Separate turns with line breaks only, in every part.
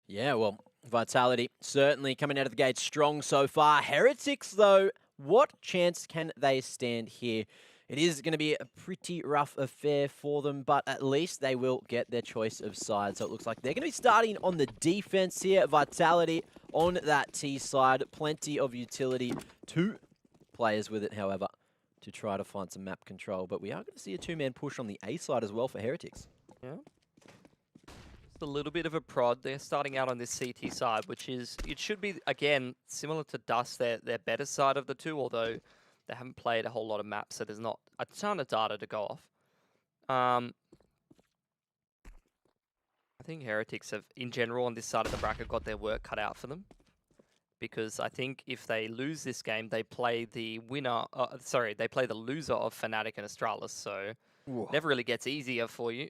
Yeah, well, Vitality certainly coming out of the gate strong so far. Heretics, though, what chance can they stand here? It is going to be a pretty rough affair for them, but at least they will get their choice of side. So it looks like they're going to be starting on the defense here. Vitality on that T side. Plenty of utility. 2 players with it, however, to try to find some map control. But we are going to see a 2-man push on the A side as well for Heretics.
Yeah. Just a little bit of a prod. They're starting out on this CT side, which is, it should be, again, similar to Dust, their better side of the two, although they haven't played a whole lot of maps, so there's not a ton of data to go off. I think Heretics have, in general, on this side of the bracket, got their work cut out for them. Because I think if they lose this game, they play the winner, they play the loser of Fnatic and Astralis, so never really gets easier for you.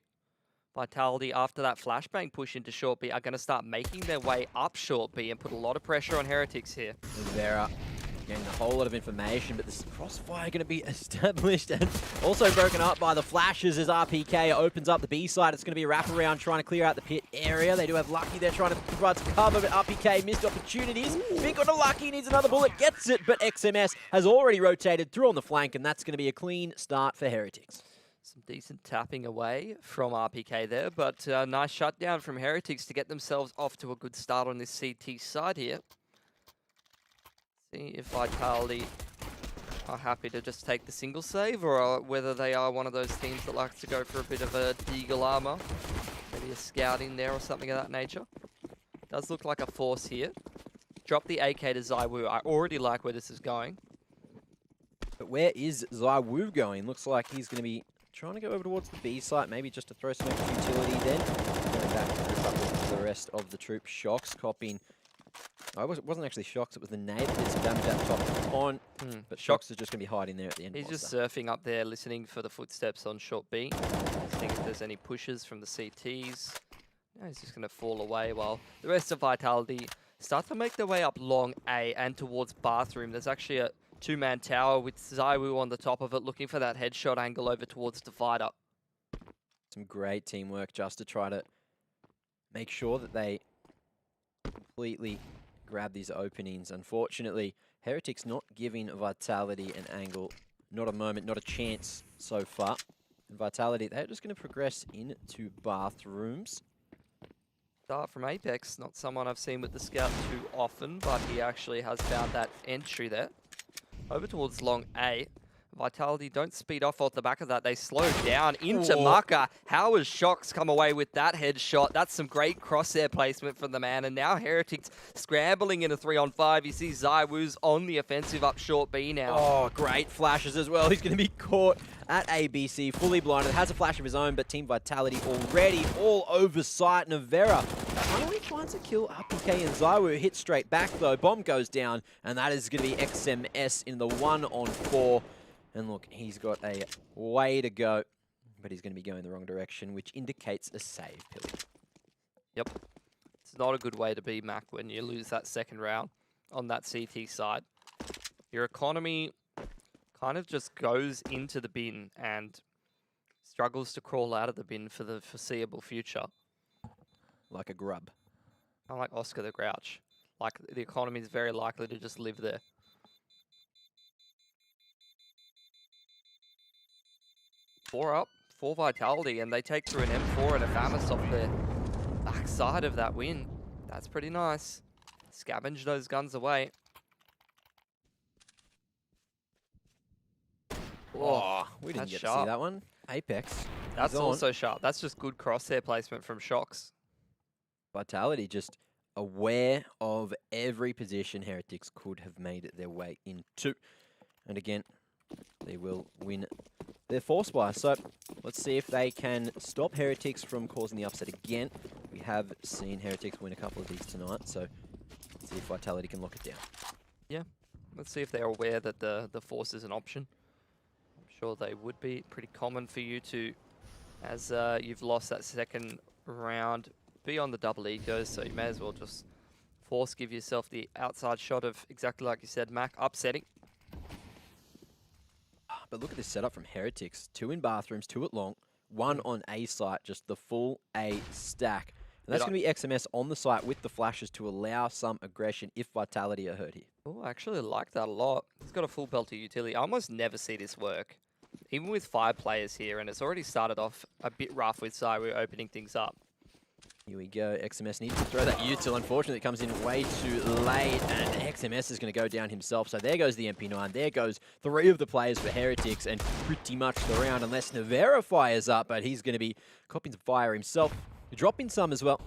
Vitality, after that flashbang push into short B, are going to start making their way up short B and put a lot of pressure on Heretics here.
Vera getting a whole lot of information, but this crossfire going to be established and also broken up by the flashes as RPK opens up the B side. It's going to be a wraparound trying to clear out the pit area. They do have Lucky there trying to provide some cover, but RPK missed opportunities. Big on to Lucky, needs another bullet, gets it, but XMS has already rotated through on the flank, and that's going to be a clean start for Heretics.
Some decent tapping away from RPK there, but nice shutdown from Heretics to get themselves off to a good start on this CT side here. See if Vitality are happy to just take the single save, or whether they are one of those teams that likes to go for a bit of a Deagle armor. Maybe a scout in there or something of that nature. Does look like a force here. Drop the AK to ZywOo. I already like where this is going.
But where is ZywOo going? Looks like he's going to be trying to go over towards the B site, maybe just to throw some extra utility then. Going back to the rest of the troop. Shocks copying. It wasn't actually Shocks, it was the nade that did some damage at the top on. But Shocks is just going to be hiding there at the end.
He's just surfing up there, listening for the footsteps on short B. Seeing if there's any pushes from the CTs. No, he's just going to fall away while the rest of Vitality start to make their way up long A and towards bathroom. There's actually a 2-man tower with ZywOo on the top of it, looking for that headshot angle over towards Divider.
Some great teamwork just to try to make sure that they completely grab these openings. Unfortunately, Heretics not giving Vitality an angle, not a moment, not a chance so far. And Vitality, they're just going to progress into bathrooms.
Start from Apex, not someone I've seen with the scout too often, but he actually has found that entry there. Over towards long A. Vitality don't speed off the back of that. They slow down into Maka. How has Shocks come away with that headshot? That's some great crosshair placement from the man. And now Heretics scrambling in a 3-on-5. You see ZywOo's on the offensive up short B now.
Oh, great flashes as well. He's going to be caught at ABC, fully blinded. Has a flash of his own, but Team Vitality already all over sight. Navera finally finds a kill. RPK and ZywOo hit straight back though. Bomb goes down, and that is going to be XMS in the 1-on-4. And look, he's got a way to go, but he's going to be going the wrong direction, which indicates a save, Pilly.
Yep. It's not a good way to be, Mac, when you lose that second round on that CT side. Your economy kind of just goes into the bin and struggles to crawl out of the bin for the foreseeable future.
Like a grub.
Kind of like Oscar the Grouch. Like, the economy is very likely to just live there. Four up, 4 Vitality, and they take through an M4 and a Famous off the backside of that win. That's pretty nice. Scavenge those guns away.
Oh, we didn't get to see that one. Apex.
That's also sharp. That's just good crosshair placement from Shocks.
Vitality just aware of every position Heretics could have made their way into. And again, they will win their force by. So let's see if they can stop Heretics from causing the upset again. We have seen Heretics win a couple of these tonight, so let's see if Vitality can lock it down.
Yeah, let's see if they're aware that the force is an option. I'm sure they would be. Pretty common for you to, as you've lost that second round, be on the double egos, so you may as well just force give yourself the outside shot of, exactly like you said, Mac, upsetting.
But look at this setup from Heretics. 2 in bathrooms, 2 at long, 1 on A site, just the full A stack. And that's going to be XMS on the site with the flashes to allow some aggression if Vitality are hurt here.
Oh, I actually like that a lot. He's got a full belt of utility. I almost never see this work. Even with 5 players here, and it's already started off a bit rough with Cywu opening things up.
Here we go. XMS needs to throw that util. Unfortunately, it comes in way too late, and XMS is going to go down himself. So there goes the MP9. There goes 3 of the players for Heretics, and pretty much the round, unless Navera fires up, but he's going to be copying some fire himself. Dropping some as well.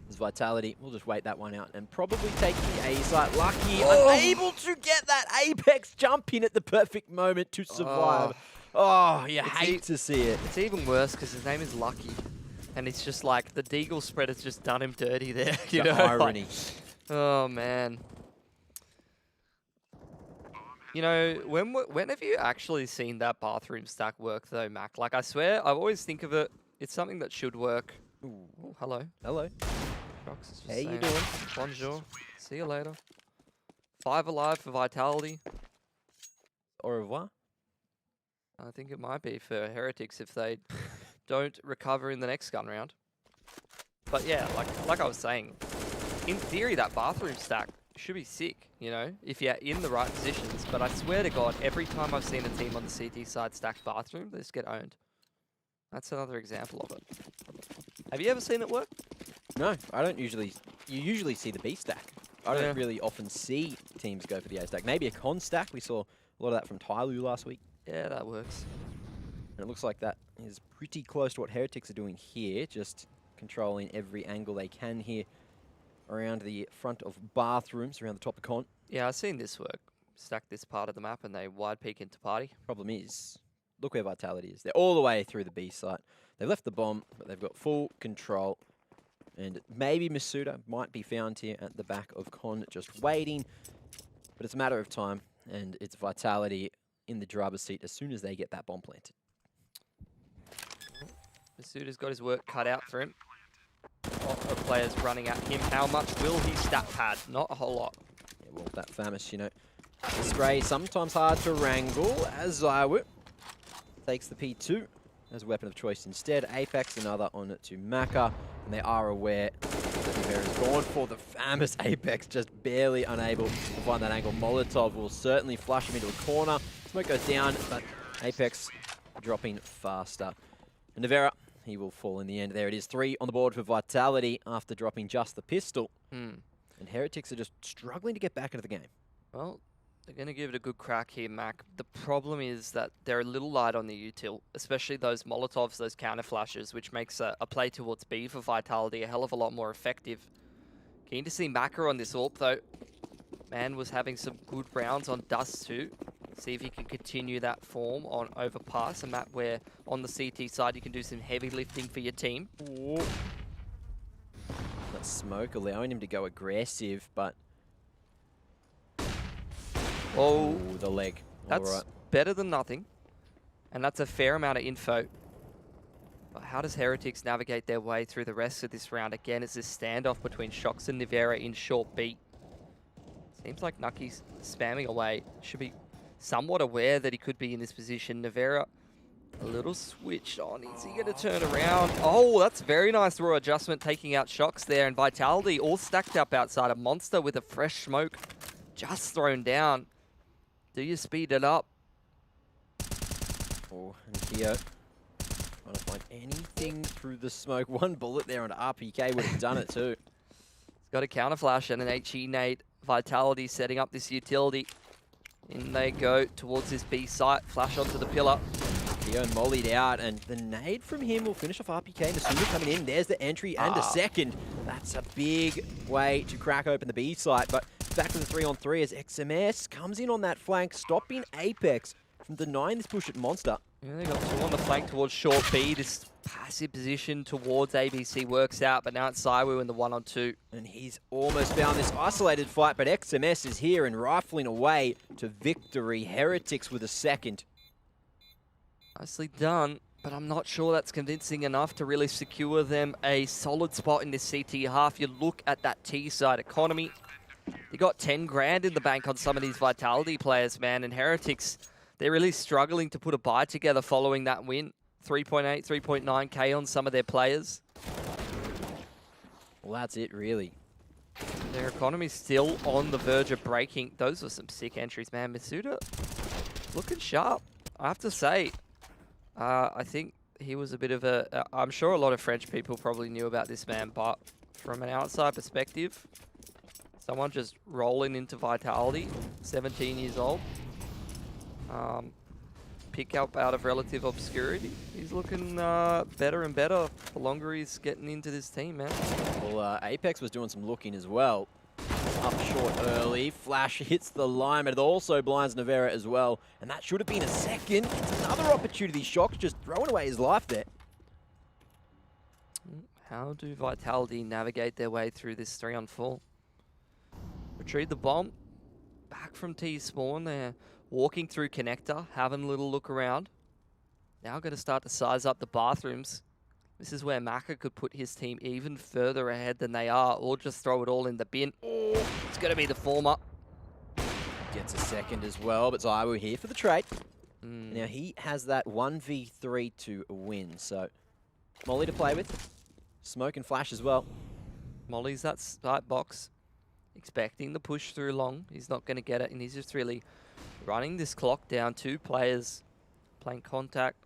There's Vitality. We'll just wait that one out and probably take the A site. Lucky, unable to get that Apex jump in at the perfect moment to survive. Oh, you hate to see it.
It's even worse because his name is Lucky. And it's just like the Deagle spread has just done him dirty there. You know?
Irony.
Oh, man. You know, when have you actually seen that bathroom stack work though, Mac? Like, I swear, I always think of it. It's something that should work.
Ooh.
Oh, hello.
Hello.
Shox is just
How you
saying,
doing?
Bonjour. See you later. 5 alive for Vitality.
Au revoir.
I think it might be for Heretics if they don't recover in the next gun round. But yeah, like I was saying, in theory that bathroom stack should be sick, you know, if you're in the right positions. But I swear to God, every time I've seen a team on the CT side stack bathroom, they just get owned. That's another example of it. Have you ever seen it work?
No, I don't usually. You usually see the B stack. I don't really often see teams go for the A stack. Maybe a con stack. We saw a lot of that from Tyloo last week.
Yeah, that works.
And it looks like that is pretty close to what Heretics are doing here, just controlling every angle they can here around the front of bathrooms, around the top of con.
Yeah, I've seen this work. Stack this part of the map and they wide peek into party.
Problem is, look where Vitality is. They're all the way through the B site. They've left the bomb, but they've got full control. And maybe Masuda might be found here at the back of con, just waiting. But it's a matter of time, and it's Vitality in the driver's seat as soon as they get that bomb planted.
Masuda's got his work cut out for him. Lot of players running at him. How much will he stat pad? Not a whole lot.
Yeah, well, that Famous, you know, Stray sometimes hard to wrangle, as Zywood takes the P2 as a weapon of choice instead. Apex another on it to Maka, and they are aware that Nivera is gone for the Famous. Apex just barely unable to find that angle. Molotov will certainly flush him into a corner. Smoke goes down, but Apex dropping faster. And Nivera, he will fall in the end. There it is, 3 on the board for Vitality after dropping just the pistol. And Heretics are just struggling to get back into the game.
Well, they're going to give it a good crack here, Mac. The problem is that they're a little light on the util, especially those Molotovs, those counter flashes, which makes a play towards B for Vitality a hell of a lot more effective. Keen to see Maka on this AWP, though. Man was having some good rounds on Dust too. See if he can continue that form on Overpass, a map where on the CT side you can do some heavy lifting for your team.
Ooh. That smoke allowing him to go aggressive, but...
Oh,
ooh, the leg.
That's better than nothing. And that's a fair amount of info. But how does Heretics navigate their way through the rest of this round? Again, it's this standoff between Shox and Nivera in short B. Seems like Nucky's spamming away. Should be somewhat aware that he could be in this position. Nivera, a little switched on. Is he going to turn around? Oh, that's very nice raw adjustment, taking out Shox there. And Vitality all stacked up outside. A Monster with a fresh smoke just thrown down. Do you speed it up?
Oh, and Keo trying to find anything through the smoke. One bullet there on RPK would have done it too.
He's got a counter flash and an HE nade. Vitality setting up this utility. In they go towards this B site. Flash onto the pillar.
Keo mollied out, and the nade from him will finish off RPK. Masuda coming in. There's the entry and a second. That's a big way to crack open the B site, but back to the 3-on-3 as XMS comes in on that flank, stopping Apex from denying this push at Monster.
Yeah, they got 2 on the flank towards short B. This passive position towards ABC works out, but now it's Cywu in the 1-on-2.
And he's almost found this isolated fight, but XMS is here and rifling away to victory. Heretics with a second.
Nicely done, but I'm not sure that's convincing enough to really secure them a solid spot in this CT half. You look at that T-side economy. You got 10 grand in the bank on some of these Vitality players, man, and Heretics, they're really struggling to put a buy together following that win. 3.8, 3.9k on some of their players.
Well, that's it, really.
Their economy's still on the verge of breaking. Those were some sick entries, man. Masuda looking sharp, I have to say. I think he was a bit of a... I'm sure a lot of French people probably knew about this man, but from an outside perspective, someone just rolling into Vitality, 17 years old. Pick up out of relative obscurity. He's looking better and better the longer he's getting into this team, man.
Well, Apex was doing some looking as well. Up short early. Flash hits the line, but it also blinds Navera as well. And that should have been a second. It's another opportunity. Shock just throwing away his life there.
How do Vitality navigate their way through this 3-on-4? Retrieve the bomb. Back from T-spawn. They're walking through connector, having a little look around. Now going to start to size up the bathrooms. This is where Maka could put his team even further ahead than they are, or just throw it all in the bin. Oh, it's going to be the former.
Gets a second as well, but Zaiwu here for the trade. Now he has that 1v3 to win, so Molly to play with. Smoke and Flash as well.
Molly's that side box, expecting the push through long. He's not going to get it, and he's just really running this clock down. 2 players playing contact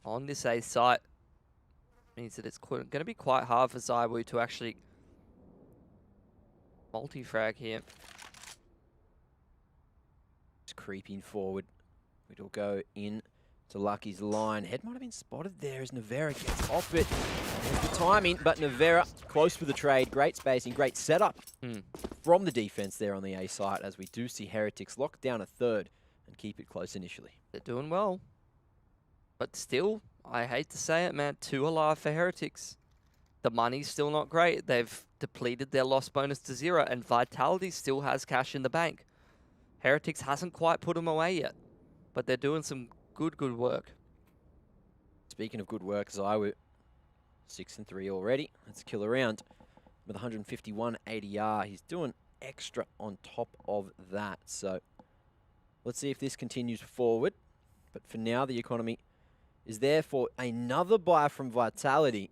on this A site. Means that it's going to be quite hard for Zaiwu to actually multi-frag here.
Just creeping forward. It'll go in to Lucky's line. Head might have been spotted there as Navera gets off it. There's the timing, but Navera close for the trade. Great spacing, great setup from the defense there on the A site, as we do see Heretics lock down a third and keep it close initially.
They're doing well. But still, I hate to say it, man, 2 alive for Heretics. The money's still not great. They've depleted their loss bonus to 0, and Vitality still has cash in the bank. Heretics hasn't quite put them away yet, but they're doing some good work.
Speaking of good work, Zaiwu 6-3 already. That's a killer round with 151 ADR. He's doing extra on top of that. So let's see if this continues forward. But for now, the economy is there for another buy from Vitality.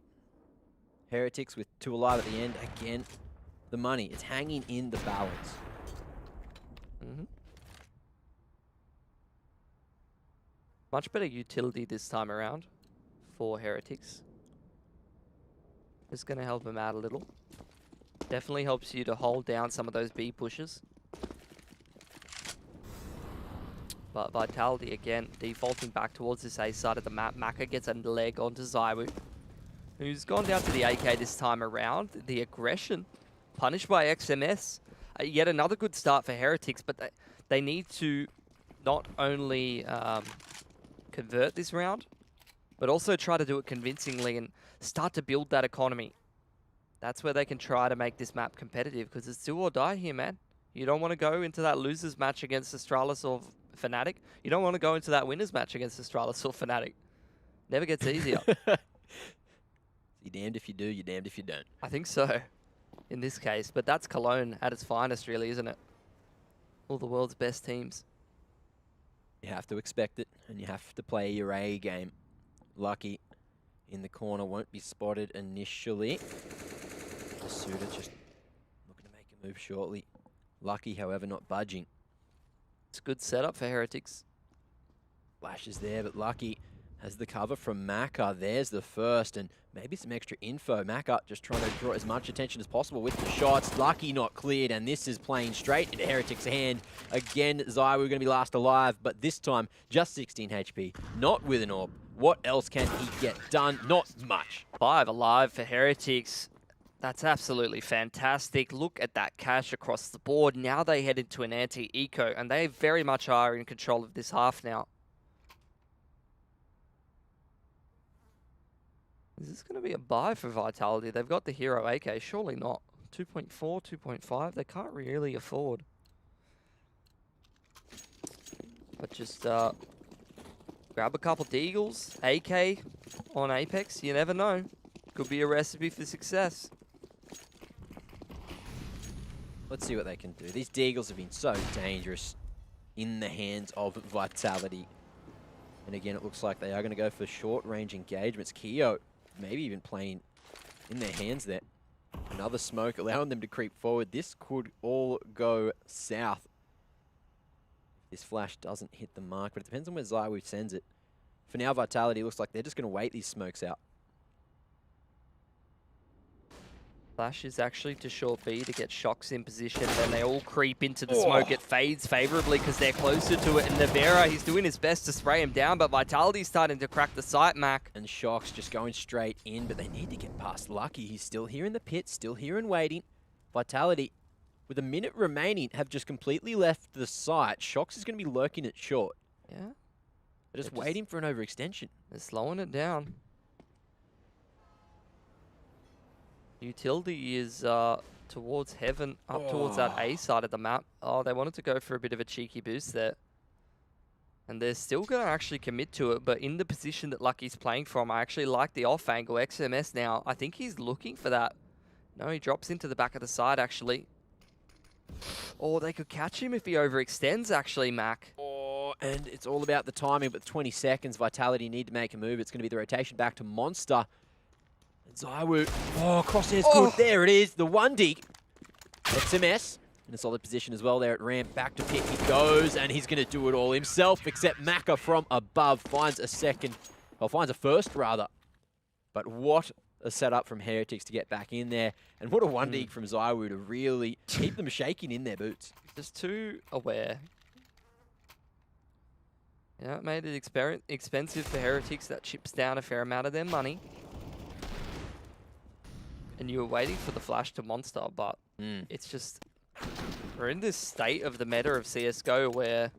Heretics with 2 alive at the end. Again, the money is hanging in the balance.
Much better utility this time around for Heretics. It's going to help him out a little. Definitely helps you to hold down some of those B pushes. But Vitality, again, defaulting back towards this A side of the map. Maka gets a leg onto Zaiwu, who's gone down to the AK this time around. The aggression, punished by XMS. Yet another good start for Heretics, but they need to not only convert this round, but also try to do it convincingly and start to build that economy. That's where they can try to make this map competitive, because it's do or die here, man. You don't want to go into that losers match against Astralis or Fnatic. You don't want to go into that winners match against Astralis or Fnatic. Never gets easier.
You're damned if you do, you're damned if you don't.
I think so, in this case. But that's Cologne at its finest, really, isn't it? All the world's best teams.
You have to expect it, and you have to play your A game. Lucky in the corner, won't be spotted initially. Masuda just looking to make a move shortly. Lucky, however, not budging.
It's a good setup for Heretics.
Flash is there, but Lucky has the cover from Maka. There's the first, and maybe some extra info. Maka just trying to draw as much attention as possible with the shots. Lucky not cleared, and this is playing straight into Heretics' hand. Again, Zaiwu going to be last alive, but this time just 16 HP, not with an orb. What else can he get done? Not much.
5 alive for Heretics. That's absolutely fantastic. Look at that cash across the board. Now they head into an anti-eco, and they very much are in control of this half now. Is this going to be a buy for Vitality? They've got the hero AK. Surely not. 2.4, 2.5. They can't really afford. But just grab a couple deagles. AK on Apex. You never know. Could be a recipe for success.
Let's see what they can do. These deagles have been so dangerous in the hands of Vitality. And again, it looks like they are going to go for short-range engagements. Keo maybe even playing in their hands there. Another smoke allowing them to creep forward. This could all go south. This flash doesn't hit the mark, but it depends on where ZywOo sends it. For now, Vitality looks like they're just going to wait these smokes out.
Flash is actually to short B to get Shocks in position. Then they all creep into the smoke. It fades favorably because they're closer to it. And Navera, he's doing his best to spray him down, but Vitality's starting to crack the site, Mac.
And Shocks just going straight in, but they need to get past Lucky. He's still here in the pit, still here and waiting. Vitality, with a minute remaining, have just completely left the site. Shocks is going to be lurking it short.
Yeah.
They're just waiting for an overextension.
They're slowing it down. Utility is towards heaven, up towards that A side of the map. Oh, they wanted to go for a bit of a cheeky boost there. And they're still going to actually commit to it, but in the position that Lucky's playing from, I actually like the off angle. XMS now, I think he's looking for that. No, he drops into the back of the side, actually. Or they could catch him if he overextends, actually, Mac.
Oh, and it's all about the timing, but 20 seconds, Vitality need to make a move. It's going to be the rotation back to Monster. ZywOo, crosshair's good. There it is, the 1D. XMS in a solid position as well there at ramp. Back to pit he goes, and he's going to do it all himself, except Maka from above finds a first rather. But what a setup from Heretics to get back in there, and what a 1D from ZywOo to really keep them shaking in their boots.
Just too aware. Yeah, it made it expensive for Heretics. That chips down a fair amount of their money. And you were waiting for the flash to Monster, but it's just... We're in this state of the meta of CSGO where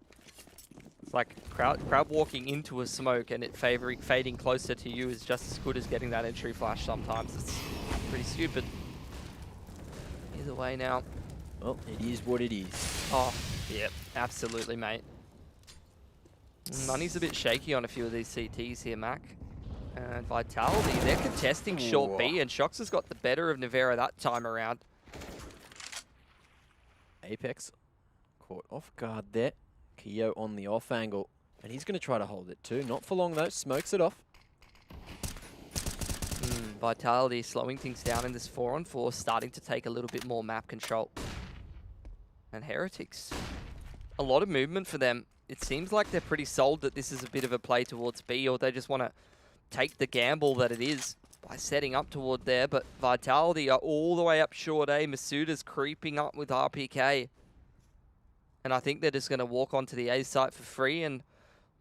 it's like crowd walking into a smoke and it fading closer to you is just as good as getting that entry flash sometimes. It's pretty stupid. Either way now.
Well, it is what it is.
Oh, yeah, absolutely, mate. Money's a bit shaky on a few of these CTs here, Mac. And Vitality, they're contesting short B, and Shocks has got the better of Navera that time around.
Apex caught off guard there. Keo on the off angle, and he's going to try to hold it too. Not for long though, smokes it off.
Vitality slowing things down in this 4-on-4, starting to take a little bit more map control. And Heretics, a lot of movement for them. It seems like they're pretty sold that this is a bit of a play towards B, or they just want to take the gamble that it is by setting up toward there. But Vitality are all the way up short A. Masuda's creeping up with RPK. And I think they're just going to walk onto the A site for free and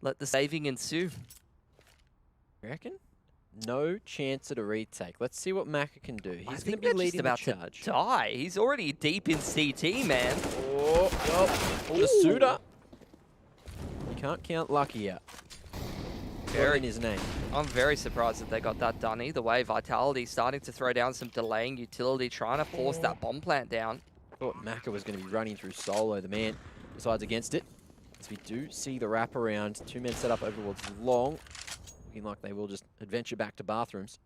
let the saving ensue.
You reckon? No chance at a retake. Let's see what Maka can do. He's going to be
just
leading
about
the charge.
to die. He's already deep in CT, man.
Masuda. You can't count Lucky out. In his name.
I'm very surprised that they got that done. Either way, Vitality starting to throw down some delaying utility, trying to force that bomb plant down.
Thought Maka was going to be running through solo. The man decides against it. As we do see the wraparound. 2 men set up over towards long. Looking like they will just adventure back to bathrooms.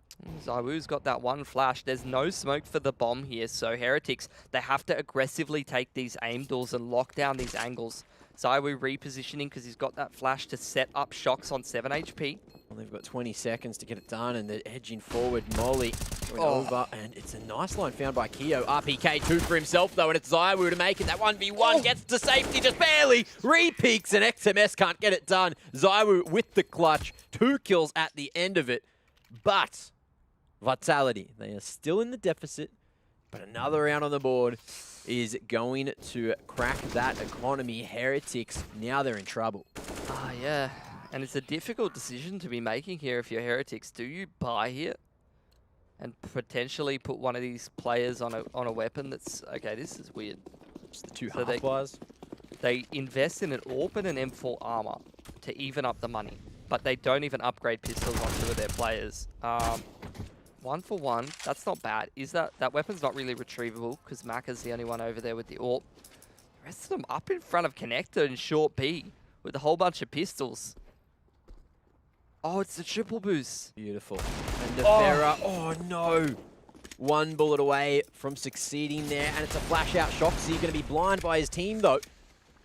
ZywOo's got that one flash. There's no smoke for the bomb here, so Heretics, they have to aggressively take these aim doors and lock down these angles. ZywOo repositioning because he's got that flash to set up Shocks on 7 HP.
Well, they've got 20 seconds to get it done, and they're edging forward. Molly going over, and it's a nice line found by Keo. RPK 2 for himself, though, and it's ZywOo to make it. That 1v1 gets to safety, just barely. Repeaks, and XMS can't get it done. ZywOo with the clutch. 2 kills at the end of it. But Vitality, they are still in the deficit, but another round on the board is going to crack that economy. Heretics, now they're in trouble.
Yeah. And it's a difficult decision to be making here if you're Heretics. Do you buy here and potentially put one of these players on a weapon that's... Okay, this is weird.
Just the 2 half-wise.
They invest in an AWP and an M4 armor to even up the money, but they don't even upgrade pistols on 2 of their players. 1 for 1, that's not bad. Is that weapon's not really retrievable because Maka's the only one over there with the AWP. The rest of them up in front of Connector and short B with a whole bunch of pistols. Oh, it's the triple boost.
Beautiful. And Navera, oh no! 1 bullet away from succeeding there, and it's a flash out shot. So he's going to be blind by his team though.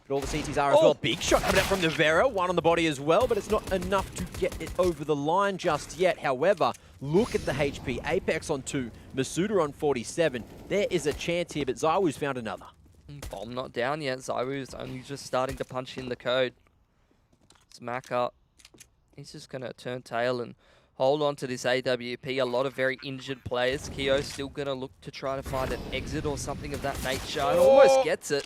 But all the CTs are as well. Big shot coming out from Navera, 1 on the body as well, but it's not enough to get it over the line just yet. However, Look at the HP. Apex on 2, Masuda on 47. There is a chance here, but Zywoo's found another.
Bomb not down yet. Zywoo's only just starting to punch in the code. Smack up. He's just going to turn tail and hold on to this AWP. A lot of very injured players. Keo still going to look to try to find an exit or something of that nature. And almost gets it.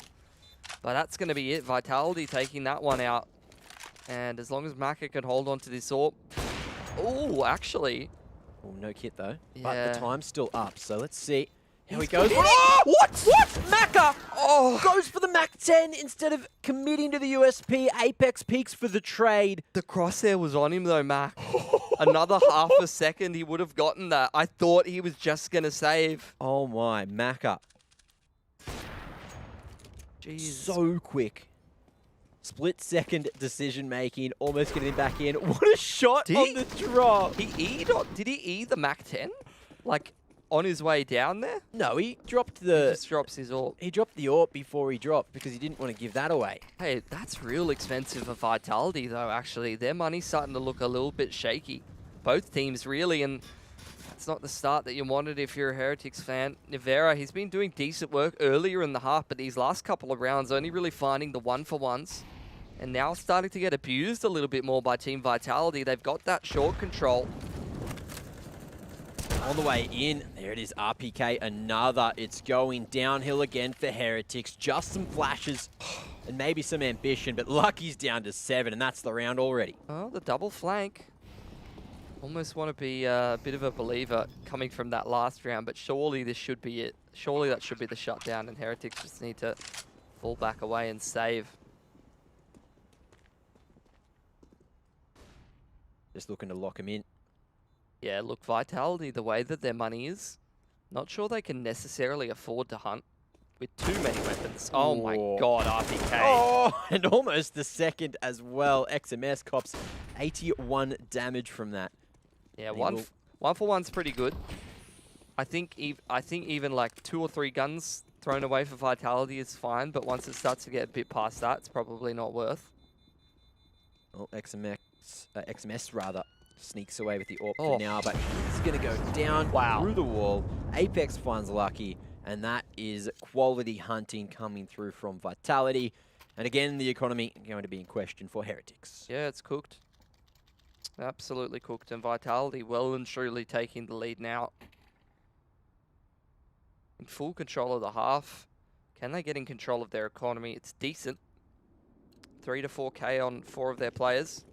But that's going to be it. Vitality taking that one out. And as long as Maka can hold on to this AWP. Oh, actually.
Oh, no kit though.
Yeah.
But the time's still up, so let's see how he
He's
goes.
got it.
Oh, what? Maka
Oh,
goes for the Mac 10 instead of committing to the USP. Apex peaks for the trade.
the crosshair was on him though, Mac. Another half a second, he would have gotten that. I thought he was just going to save.
Oh my, Maka.
Jeez.
So quick. Split-second decision-making, almost getting him back in. What a shot on the drop.
Did he E the Mac 10? Like, on his way down there?
No, he dropped
He
the...
just drops his AWP.
He dropped the AWP before he dropped because he didn't want to give that away.
Hey, that's real expensive for Vitality, though, actually. Their money's starting to look a little bit shaky. Both teams, really, and that's not the start that you wanted if you're a Heretics fan. Nivera, he's been doing decent work earlier in the half, but these last couple of rounds only really finding the one-for-ones. And now starting to get abused a little bit more by Team Vitality. They've got that short control.
On the way in, there it is, RPK, another. It's going downhill again for Heretics. Just some flashes and maybe some ambition, but Lucky's down to 7, and that's the round already.
Oh, the double flank. Almost want to be a bit of a believer coming from that last round, but surely this should be it. Surely that should be the shutdown, and Heretics just need to fall back away and save.
Just looking to lock him in.
Yeah, look, Vitality, the way that their money is, not sure they can necessarily afford to hunt with too many weapons. Oh my god, RPK.
Oh, and almost the second as well. XMS cops 81 damage from that.
Yeah, one for one's pretty good. I think even like 2 or 3 guns thrown away for Vitality is fine, but once it starts to get a bit past that, it's probably not worth.
Oh, XMS rather sneaks away with the AWP for now, but he's going to go down through the wall. Apex finds Lucky, and that is quality hunting coming through from Vitality. And again, the economy going to be in question for Heretics.
Yeah, it's cooked. Absolutely cooked, and Vitality well and truly taking the lead now. In full control of the half. Can they get in control of their economy? It's decent. 3 to 4K on 4 of their players.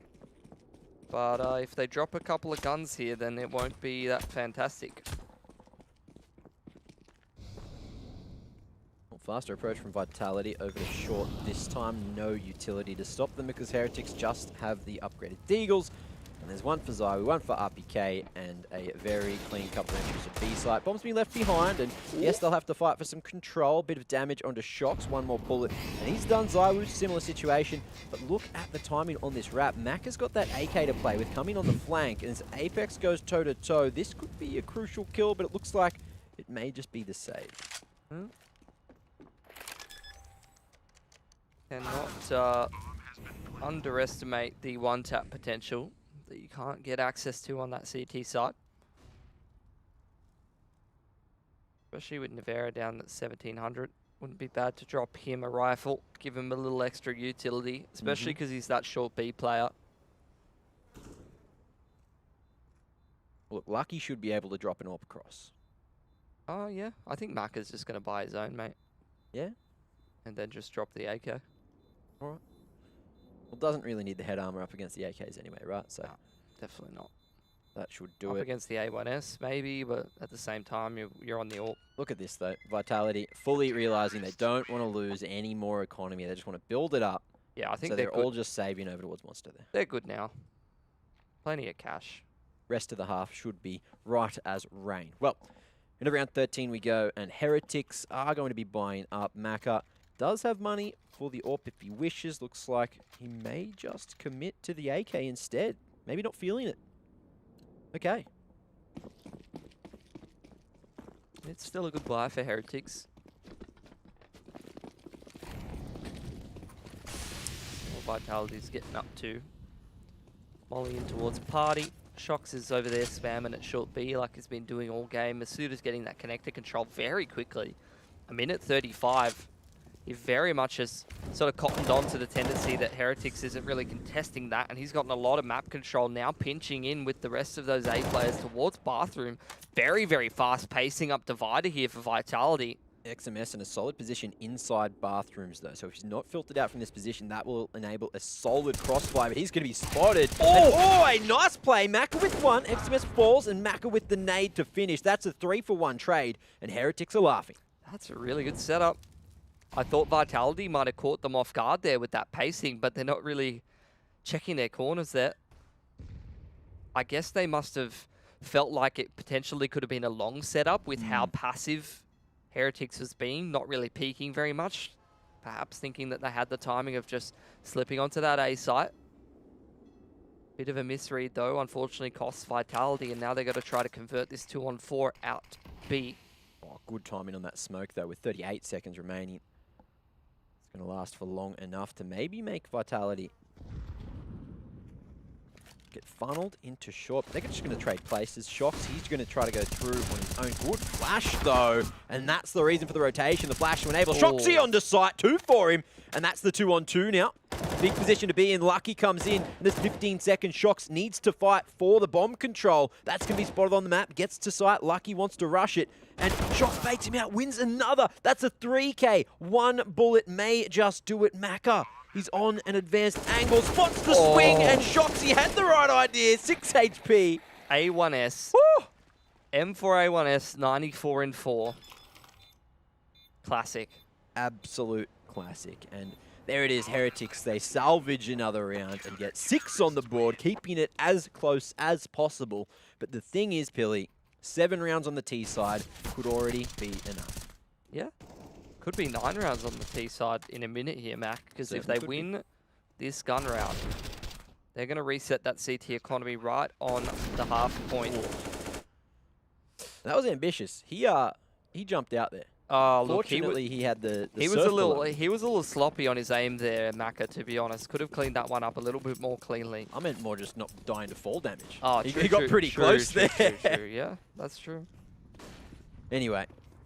But if they drop a couple of guns here, then it won't be that fantastic.
Well, faster approach from Vitality over to short this time. No utility to stop them because Heretics just have the upgraded Deagles. And there's one for Zywoo, one for RPK, and a very clean couple of entries to B-site. Bomb's being left behind, and yes, they'll have to fight for some control. Bit of damage onto Shocks, one more bullet. And he's done Zywoo, similar situation. But look at the timing on this wrap. Mac has got that AK to play with coming on the flank, and as Apex goes toe-to-toe, this could be a crucial kill, but it looks like it may just be the save.
Cannot underestimate the one-tap potential that you can't get access to on that CT site. Especially with Nivera down at 1700. Wouldn't be bad to drop him a rifle, give him a little extra utility, especially because he's that short B player.
Look, Lucky should be able to drop an AWP across.
Oh, yeah. I think Maka's just going to buy his own, mate.
Yeah?
And then just drop the AK.
Alright. Well, doesn't really need the head armor up against the AKs anyway, right? So
No, definitely not.
that should do
Up
it.
against the A1S, maybe, but at the same time, you're on the AWP.
Look at this, though. Vitality fully realizing they don't want to lose any more economy. They just want to build it up.
Yeah, I think
So
they're
they're all just saving over towards Monster there.
They're good now. Plenty of cash.
Rest of the half should be right as rain. Well, into round 13 we go, and Heretics are going to be buying up. Maka does have money for the AWP if he wishes. Looks like he may just commit to the AK instead. Maybe not feeling it. Okay.
It's still a good buy for Heretics. Well, Vitality's getting up to Molly in towards Party. Shox is over there spamming at short B like he's been doing all game. Masuda's getting that connector control very quickly. A minute 35. He very much has sort of cottoned on to the tendency that Heretics isn't really contesting that, and he's gotten a lot of map control now, pinching in with the rest of those A players towards Bathroom. Very, very fast pacing up Divider here for Vitality.
XMS in a solid position inside Bathrooms, though. So if he's not filtered out from this position, that will enable a solid crossfire. But he's going to be spotted. Oh, a nice play. Maka with one. XMS falls, and Maka with the nade to finish. That's a 3-for-1 trade, and Heretics are laughing.
That's a really good setup. I thought Vitality might have caught them off guard there with that pacing, but they're not really checking their corners there. I guess they must have felt like it potentially could have been a long setup with how passive Heretics was being, not really peeking very much. Perhaps thinking that they had the timing of just slipping onto that A site. Bit of a misread though, unfortunately costs Vitality, and now they've got to try to convert this 2-on-4 out B.
Oh, good timing on that smoke though, with 38 seconds remaining. It's going to last for long enough to maybe make Vitality get funneled into short. They're just going to trade places. Shox, he's going to try to go through on his own. Good flash, though. And that's the reason for the rotation. The flash to enable Shoxy onto site. 2 for him. And that's the 2-on-2 now. Big position to be in. Lucky comes in. And there's 15 seconds. Shox needs to fight for the bomb control. That's going to be spotted on the map. Gets to site. Lucky wants to rush it. And Shox baits him out. Wins another. That's a 3K. One bullet may just do it. Maka. He's on an advanced angle, spots the swing, and Shoxy had the right idea. 6 HP.
A1S.
Woo!
M4A1S, 94 in 4. Classic.
Absolute classic. And there it is, Heretics. They salvage another round and get 6 on the board, keeping it as close as possible. But the thing is, Pilly, 7 rounds on the T side could already be enough.
Yeah. Could be 9 rounds on the T side in a minute here, Mac, because if they win this gun round, they're going to reset that CT economy right on the half point.
That was ambitious. He jumped out there.
Look,
Fortunately, he had the
he was a little sloppy on his aim there, Maka, to be honest. Could have cleaned that one up a little bit more cleanly.
I meant more just not dying to fall damage.
Oh,
he got pretty close there.
True. Yeah, that's true.
Anyway,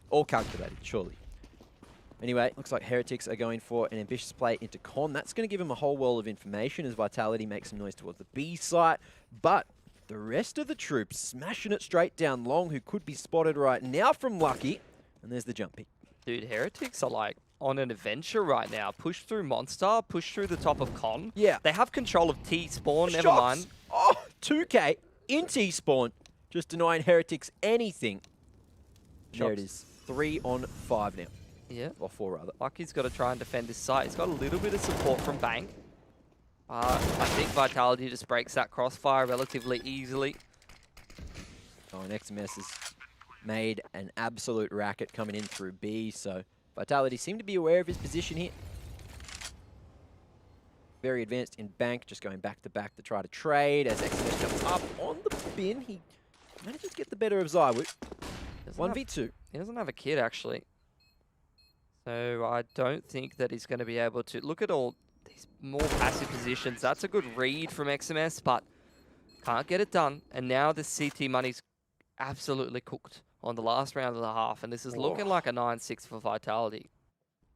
all calculated, surely. Anyway, looks like Heretics are going for an ambitious play into Con. That's going to give him a whole world of information as Vitality makes some noise towards the B site. But the rest of the troops smashing it straight down long, who could be spotted right now from Lucky. And there's the jump peak.
Dude, Heretics are like on an adventure right now. Push through Monster, push through the top of Con.
Yeah.
They have control of T spawn, never mind.
Oh, 2K in T spawn. Just denying Heretics anything. There it is. 3 on 5 now.
Yeah.
Or 4 rather.
Lucky's got to try and defend this site. He's got a little bit of support from Bank. I think Vitality just breaks that crossfire relatively easily.
Oh, and XMS has made an absolute racket coming in through B, so Vitality seem to be aware of his position here. Very advanced in Bank, just going back to back to try to trade. As XMS jumps up on the bin, he manages to get the better of Zywoot. 1v2.
He doesn't have a kid, actually. So I don't think that he's going to be able to... Look at all these more passive positions. That's a good read from XMS, but can't get it done. And now the CT money's absolutely cooked on the last round of the half. And this is looking like a 9-6 for Vitality.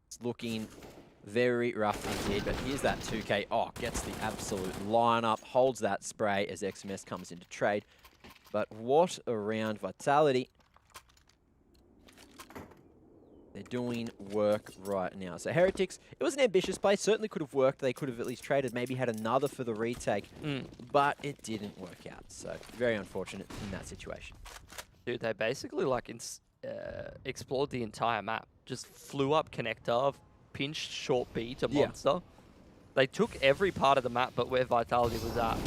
It's looking very rough indeed, but here's that 2K. Oh, gets the absolute lineup, holds that spray as XMS comes into trade. But what a round, Vitality. They're doing work right now. So Heretics, it was an ambitious play. Certainly could have worked. They could have at least traded, maybe had another for the retake. But it didn't work out. So very unfortunate in that situation.
Dude, they basically like explored the entire map. Just flew up connector, pinched short B to Monster. They took every part of the map but where Vitality was at.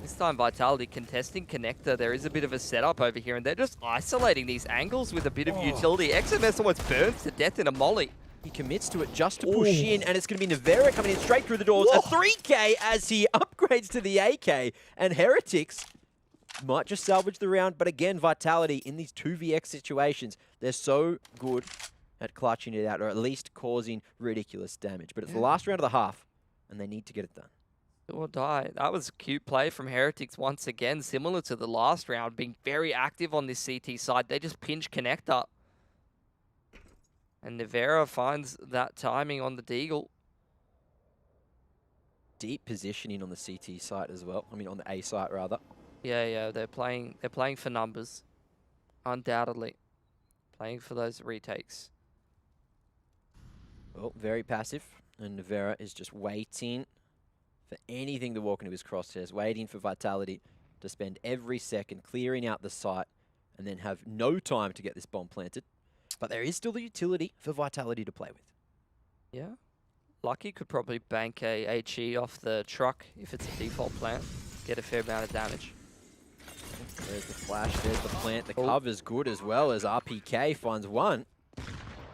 This time Vitality contesting connector. There is a bit of a setup over here and they're just isolating these angles with a bit of utility. XMS almost burns to death in a molly.
He commits to it just to push in, and it's going to be Navera coming in straight through the doors. A 3K as he upgrades to the AK, and Heretics might just salvage the round. But again, Vitality in these 2vx situations, they're so good at clutching it out, or at least causing ridiculous damage. But it's the last round of the half, and they need to get it done.
Do or die. That was a cute play from Heretics once again, similar to the last round, being very active on this CT side. They just pinch connector. And Nevera finds that timing on the Deagle.
Deep positioning on the CT site as well. I mean, on the A site, rather.
Yeah, they're playing for numbers. Undoubtedly. Playing for those retakes.
Well, very passive. And Nevera is just waiting for anything to walk into his crosshairs, waiting for Vitality to spend every second clearing out the site and then have no time to get this bomb planted. But there is still the utility for Vitality to play with.
Yeah. Lucky could probably bank a HE off the truck if it's a default plant. Get a fair amount of damage.
There's the flash, there's the plant. The cover's good as well as RPK finds one.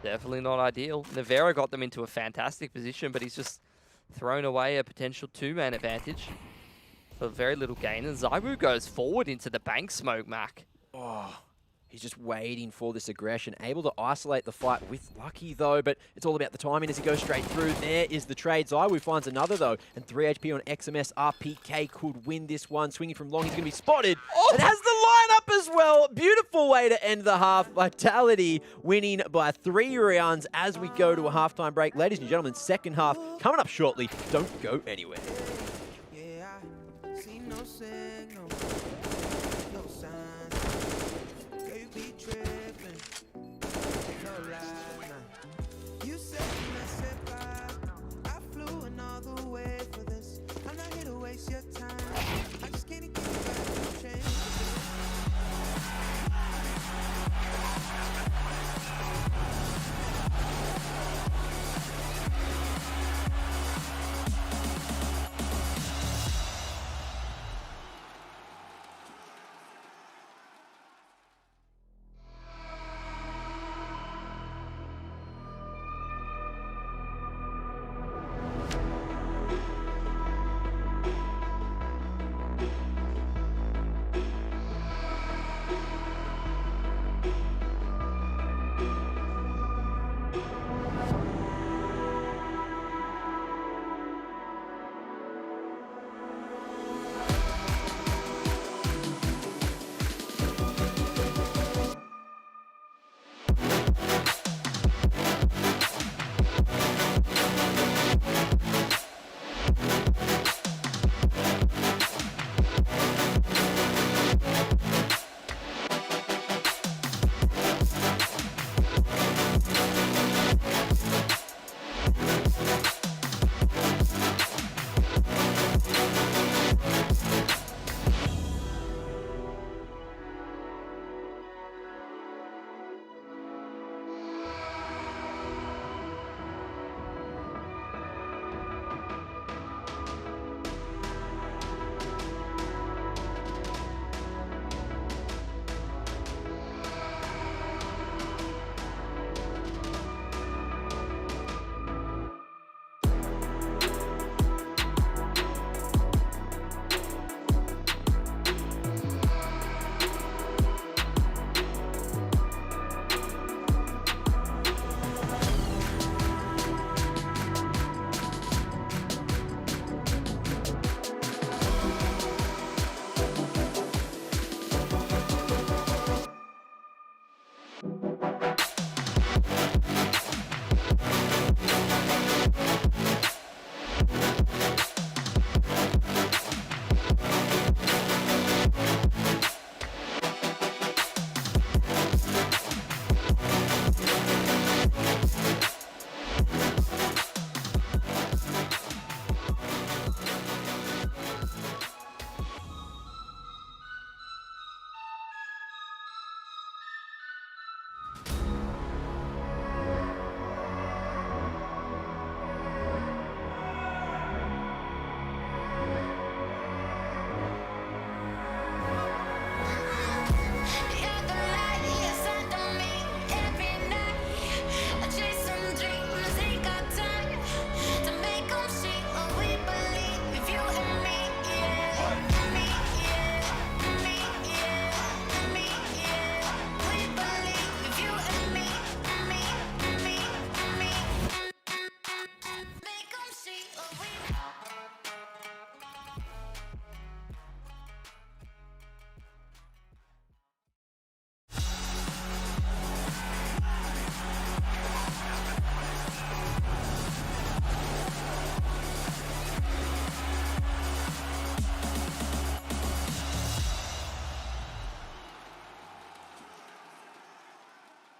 Definitely not ideal. Nevera got them into a fantastic position, but he's just thrown away a potential two-man advantage for very little gain. And Zaiwu goes forward into the bank smoke, Mac.
Oh, he's just waiting for this aggression. Able to isolate the fight with Lucky, though, but it's all about the timing as he goes straight through. There is the trade. Zaiwu finds another, though, and 3 HP on XMS. RPK could win this one. Swinging from long, he's going to be spotted. Oh! It has the lineup as well. Beautiful way to end the half. Vitality winning by 3 rounds as we go to a halftime break. Ladies and gentlemen, second half coming up shortly. Don't go anywhere.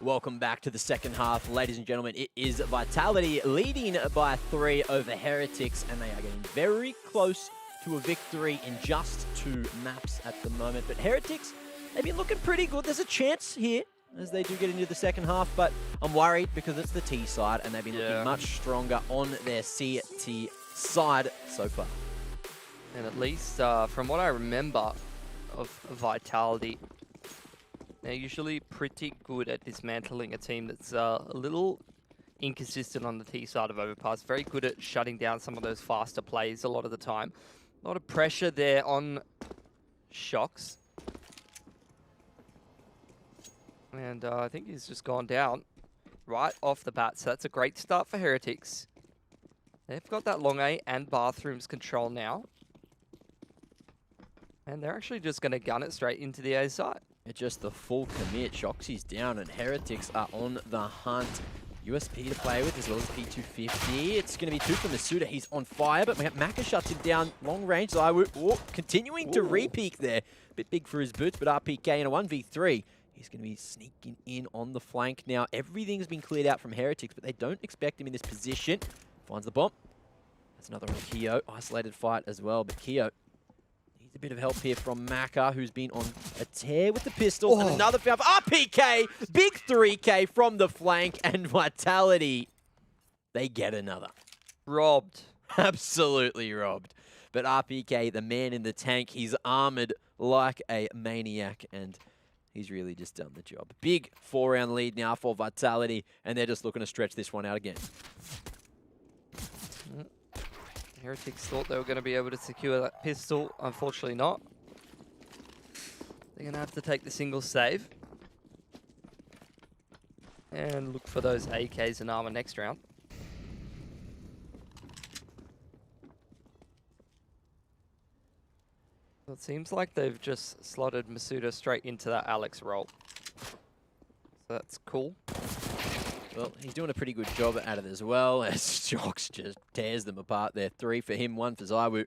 Welcome back to the second half, ladies and gentlemen. It is Vitality leading by 3 over Heretics, and they are getting very close to a victory in just 2 maps at the moment. But Heretics, they've been looking pretty good. There's a chance here as they do get into the second half, but I'm worried because it's the T side, and they've been looking much stronger on their CT side so far.
And at least from what I remember of Vitality, they're usually pretty good at dismantling a team that's a little inconsistent on the T side of Overpass. Very good at shutting down some of those faster plays a lot of the time. A lot of pressure there on Shocks. And I think he's just gone down right off the bat. So that's a great start for Heretics. They've got that long A and bathrooms control now. And they're actually just going to gun it straight into the A side.
It's just the full commit. Shoxy's down and Heretics are on the hunt. USP to play with as well as P250. It's going to be 2 for Masuda. He's on fire, but Maka shuts him down. Long range. Continuing to re-peek there. Bit big for his boots, but RPK in a 1v3. He's going to be sneaking in on the flank now. Everything's been cleared out from Heretics, but they don't expect him in this position. Finds the bomb. That's another on Keo. Isolated fight as well, but Keo needs a bit of help here from Maka, who's been on a tear with the pistols. And another foul for RPK. Big 3K from the flank, and Vitality, they get another.
Robbed.
Absolutely robbed. But RPK, the man in the tank, he's armored like a maniac, and he's really just done the job. Big 4-round lead now for Vitality, and they're just looking to stretch this one out again.
Heretics thought they were going to be able to secure that pistol. Unfortunately not. They're going to have to take the single save. And look for those AKs and armor next round. So it seems like they've just slotted Masuda straight into that Alex role. So that's cool.
Well, he's doing a pretty good job at it as well, as Jocks just tears them apart there. 3 for him, 1 for Zywoo.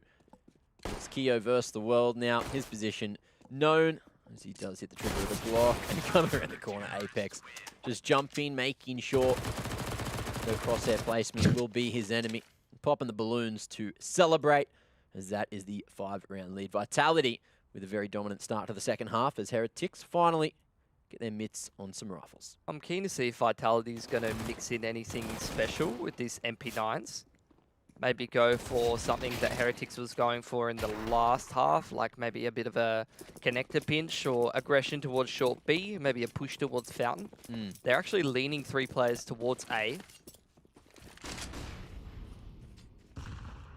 It's Keo versus the world now. His position known, as he does hit the trigger with a block and come around the corner. Apex just jumping, making sure the crosshair placement will be his enemy. Popping the balloons to celebrate, as that is the 5-round lead. Vitality with a very dominant start to the second half, as Heretics finally get their mitts on some rifles.
I'm keen to see if Vitality is going to mix in anything special with these MP9s. Maybe go for something that Heretics was going for in the last half, like maybe a bit of a connector pinch or aggression towards short B, maybe a push towards Fountain. They're actually leaning 3 players towards A.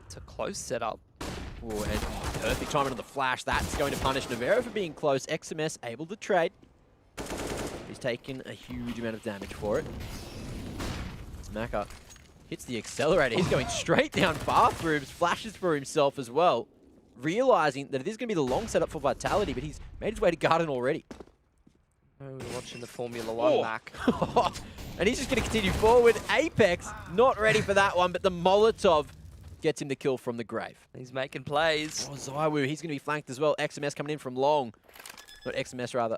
It's a close setup.
Ooh, and perfect timing on the flash. That's going to punish Navarro for being close. XMS able to trade. He's taken a huge amount of damage for it. Maka hits the accelerator. He's going straight down bathrooms, flashes for himself as well, realizing that it is going to be the long setup for Vitality, but he's made his way to Garden already.
Oh, we're watching the Formula 1 Mac.
And he's just going to continue forward. Apex, not ready for that one, but the Molotov gets him the kill from the grave.
He's making plays.
Oh, Zywoo, he's going to be flanked as well. XMS coming in from long. Not XMS, rather.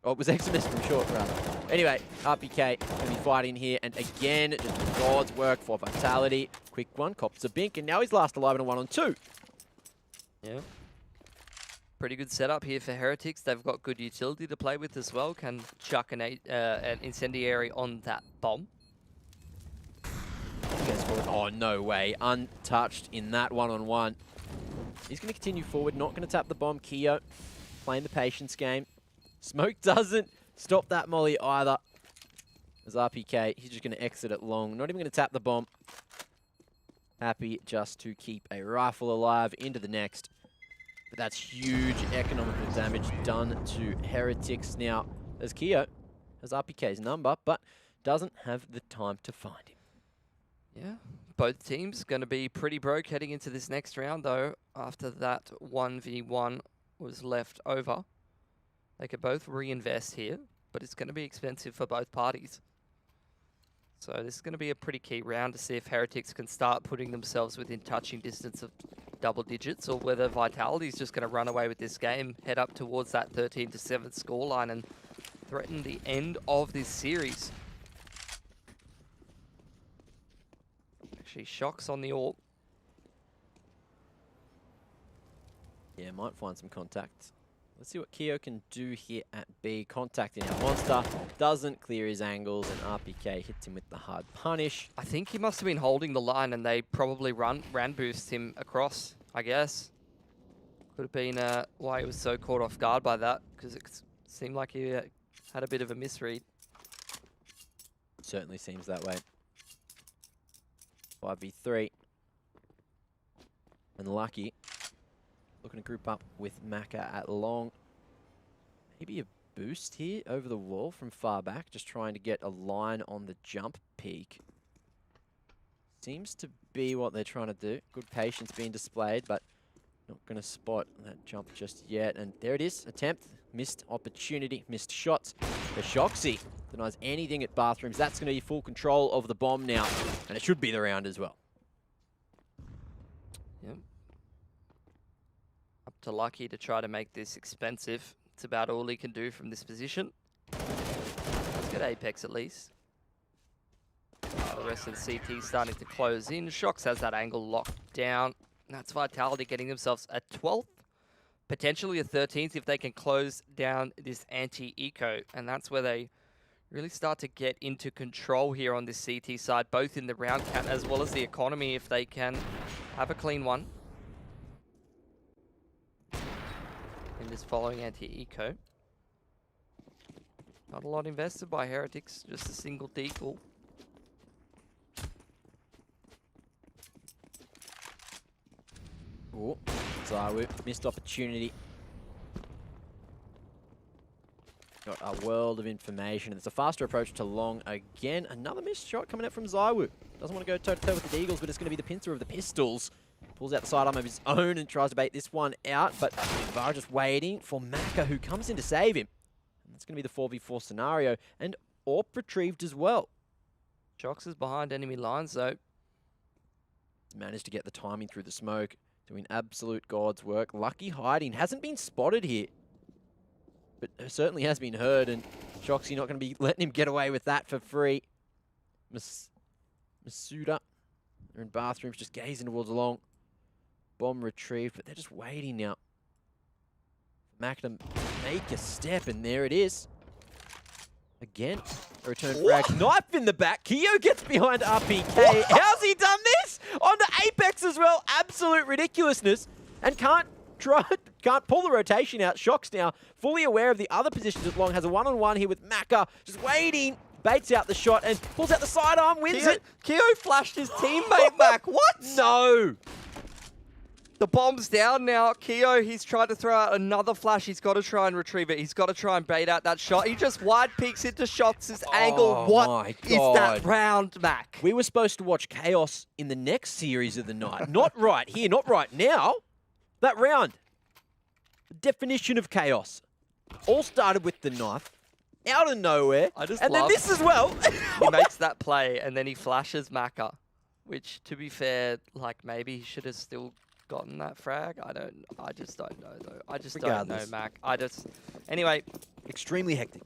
Oh, it was XMS from short, rather. Anyway, RPK going to be fighting here, and again, just God's work for Vitality. Quick one, cops a bink, and now he's last alive in a 1-on-2.
Yeah. Pretty good setup here for Heretics. They've got good utility to play with as well. Can chuck an incendiary on that bomb.
Oh, no way. Untouched in that 1-on-1. He's going to continue forward, not going to tap the bomb. Keo playing the patience game. Smoke doesn't stop that molly either. As RPK, he's just going to exit it long. Not even going to tap the bomb. Happy just to keep a rifle alive into the next. But that's huge economical damage done to Heretics. Now, as Keo has RPK's number, but doesn't have the time to find him.
Yeah, both teams going to be pretty broke heading into this next round, though, after that 1v1 was left over. They could both reinvest here, but it's going to be expensive for both parties. So this is going to be a pretty key round to see if Heretics can start putting themselves within touching distance of double digits, or whether Vitality is just going to run away with this game, head up towards that 13-7 scoreline, and threaten the end of this series. Actually, Shock's on the AWP.
Yeah, might find some contact. Let's see what Keo can do here at B. Contacting our monster. Doesn't clear his angles, and RPK hits him with the hard punish.
I think he must have been holding the line and they probably ran boost him across, I guess. Could have been why he was so caught off guard by that, because it seemed like he had a bit of a misread.
Certainly seems that way. 5v3. And Lucky looking to group up with Maka at long. Maybe a boost here over the wall from far back, just trying to get a line on the jump peak. Seems to be what they're trying to do. Good patience being displayed, but not going to spot that jump just yet. And there it is, attempt, missed opportunity, missed shots. The Shoxy denies anything at bathrooms. That's going to be full control of the bomb now, and it should be the round as well.
Yep. Up to Lucky to try to make this expensive. It's about all he can do from this position. Let's get Apex at least. The rest of the CT starting to close in. Shox has that angle locked down. That's Vitality getting themselves a 12th, potentially a 13th if they can close down this anti-eco. And that's where they really start to get into control here on this CT side, both in the round count as well as the economy if they can have a clean one. In this following anti-eco. Not a lot invested by Heretics, just a single deagle.
Oh, Zawu, missed opportunity. Got a world of information. It's a faster approach to long again. Another missed shot coming out from Zawu. Doesn't want to go toe-to-toe with the Eagles, but it's going to be the pincer of the pistols. Pulls out the sidearm of his own and tries to bait this one out, but Var just waiting for Maka, who comes in to save him. And that's going to be the 4v4 scenario, and AWP retrieved as well.
Shox is behind enemy lines, though.
He's managed to get the timing through the smoke, doing absolute God's work. Lucky hiding, hasn't been spotted here, but certainly has been heard, and Shoxy not going to be letting him get away with that for free. Masuda, they're in bathrooms just gazing towards long. Bomb retrieved, but they're just waiting now. Mac to make a step, and there it is. Again, a return frag. Knife in the back. Keo gets behind RPK. How's he done this? Onto Apex as well. Absolute ridiculousness. And can't pull the rotation out. Shox now fully aware of the other positions as long. Has a one-on-one here with Maka. Just waiting. Baits out the shot and pulls out the sidearm. Wins it.
Keo flashed his teammate back. What?
No.
The bomb's down now. Keo, he's tried to throw out another flash. He's got to try and retrieve it. He's got to try and bait out that shot. He just wide peeks into Shox's angle. What is that round, Mac?
We were supposed to watch Chaos in the next series of the night. Not right here, not right now. That round. The definition of Chaos. All started with the knife. Out of nowhere. And then this as well.
He makes that play and then he flashes Maka. Which, to be fair, like maybe he should have still gotten that frag. I just don't know though. I just don't know, Mac. Anyway.
Extremely hectic.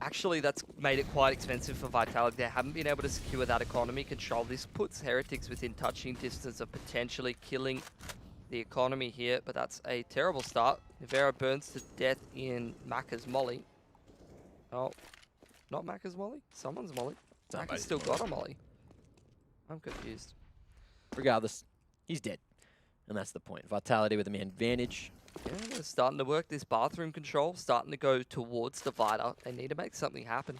Actually, that's made it quite expensive for Vitality. They haven't been able to secure that economy control. This puts Heretics within touching distance of potentially killing the economy here, but that's a terrible start. Vera burns to death in Maka's molly. Oh, not Maka's molly? Someone's molly. Maka's still got a molly. I'm confused.
Regardless, he's dead. And that's the point. Vitality with the man advantage.
Yeah, they're starting to work this bathroom control, starting to go towards Divider. They need to make something happen.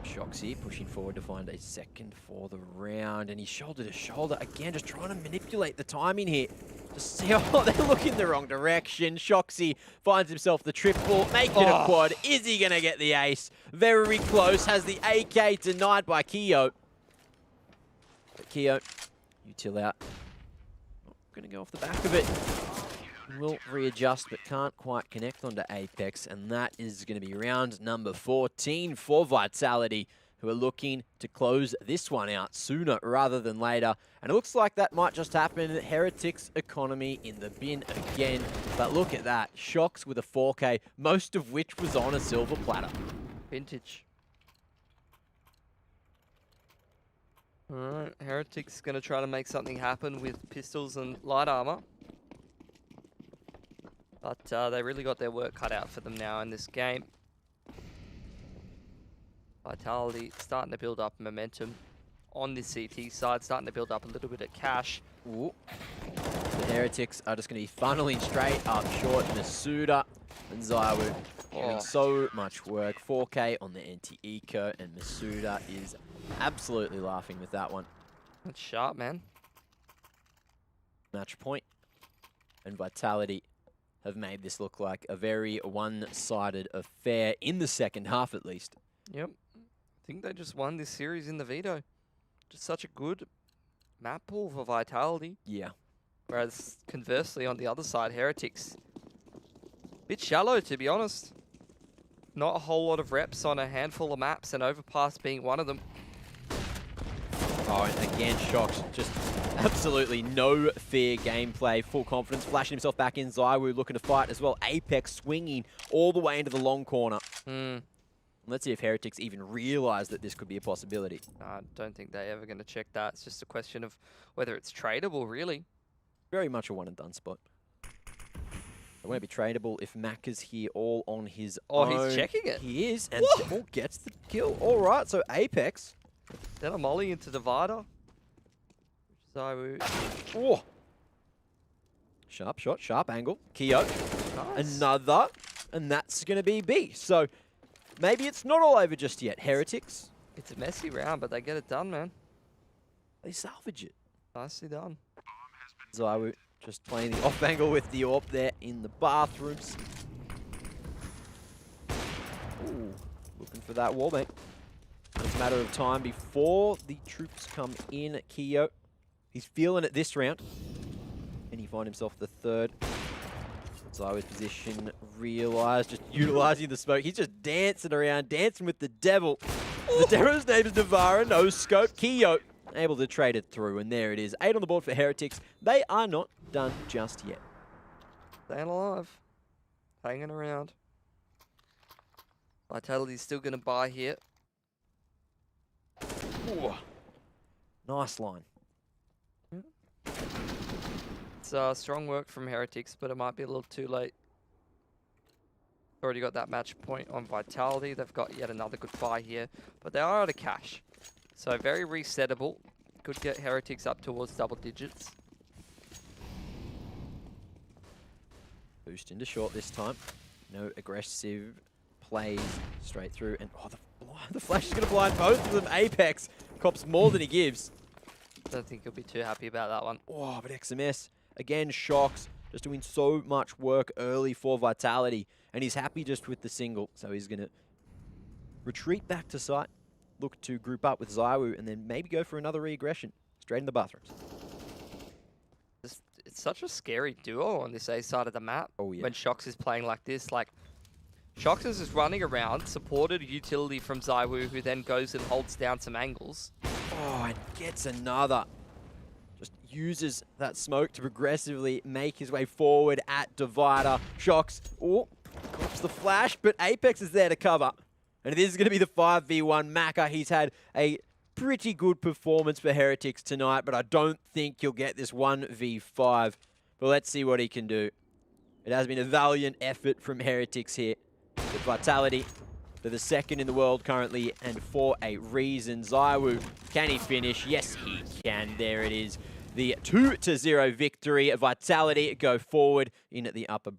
Shoxy pushing forward to find a second for the round, and he's shoulder to shoulder again, just trying to manipulate the timing here. Just see, oh, they look in the wrong direction. Shoxy finds himself the triple, making a quad. Is he going to get the ace? Very close, has the AK denied by Keo. But Keo, util out. Going to go off the back of it. Will readjust, but can't quite connect onto Apex, and that is going to be round number 14 for Vitality. who are looking to close this one out sooner rather than later. And it looks like that might just happen. Heretics economy in the bin again. But look at that. Shocks with a 4K, most of which was on a silver platter.
Vintage. Alright, Heretics going to try to make something happen with pistols and light armor. But they really got their work cut out for them now in this game. Vitality starting to build up momentum on this CT side, starting to build up a little bit of cash.
Ooh. The Heretics are just going to be funneling straight up short. Masuda and Zaiwu doing so much work. 4K on the anti-eco, and Masuda is absolutely laughing with that one.
That's sharp, man.
Match point. And Vitality have made this look like a very one-sided affair in the second half, at least.
Yep. I think they just won this series in the veto. Just such a good map pool for Vitality.
Yeah.
Whereas, conversely, on the other side, Heretics, bit shallow, to be honest. Not a whole lot of reps on a handful of maps, and Overpass being one of them.
Oh, and again, Shocks, just absolutely no fear gameplay, full confidence, flashing himself back in. Zaiwu looking to fight as well. Apex swinging all the way into the long corner. Let's see if Heretics even realise that this could be a possibility.
I don't think they're ever going to check that. It's just a question of whether it's tradable, really.
Very much a one-and-done spot. It won't be tradable if Mac is here all on his own.
Oh, he's checking it.
He is, and gets the kill. All right, so Apex.
Then a molly into Divider. Zaiwu.
Oh. Sharp shot, sharp angle. Keo.
Nice.
Another, and that's going to be B. So maybe it's not all over just yet. Heretics.
It's a messy round, but they get it done, man.
They salvage it.
Nicely done.
Zaiwu just playing the off angle with the AWP there in the bathrooms. Ooh, looking for that wallbang. It's a matter of time before the troops come in. Keo, he's feeling it this round. And he finds himself the third. Zaiwu's position realised, just utilising the smoke. He's just dancing around, dancing with the devil. The devil's name is Navara, no scope. Keo able to trade it through, and there it is. 8 on the board for Heretics. They are not done just yet.
Staying alive. Hanging around. Vitality's still going to buy here.
Ooh. Nice line.
It's strong work from Heretics, but it might be a little too late. Already got that match point on Vitality. They've got yet another good buy here, but they are out of cash. So very resettable. Could get Heretics up towards double digits.
Boost into short this time. No aggressive plays straight through. And the flash is going to blind both of them. Apex cops more than he gives.
Don't think he'll be too happy about that one.
Oh, but XMS, again, Shocks, just doing so much work early for Vitality. And he's happy just with the single. So he's going to retreat back to site. Look to group up with Zaiwu and then maybe go for another re-aggression. Straight in the bathrooms.
It's such a scary duo on this A side of the map.
Oh, yeah.
When Shocks is playing like this. Like, Shocks is just running around, supported utility from Zaiwu, who then goes and holds down some angles.
Oh, and gets another. Just uses that smoke to progressively make his way forward at Divider. Shocks, cops the flash, but Apex is there to cover. And this is going to be the 5v1 Macca. He's had a pretty good performance for Heretics tonight, but I don't think he'll get this 1v5. But let's see what he can do. It has been a valiant effort from Heretics here. With Vitality, they're the second in the world currently, and for a reason. Zaiwu, can he finish? Yes, he can. There it is. The 2-0 victory. Vitality go forward in the upper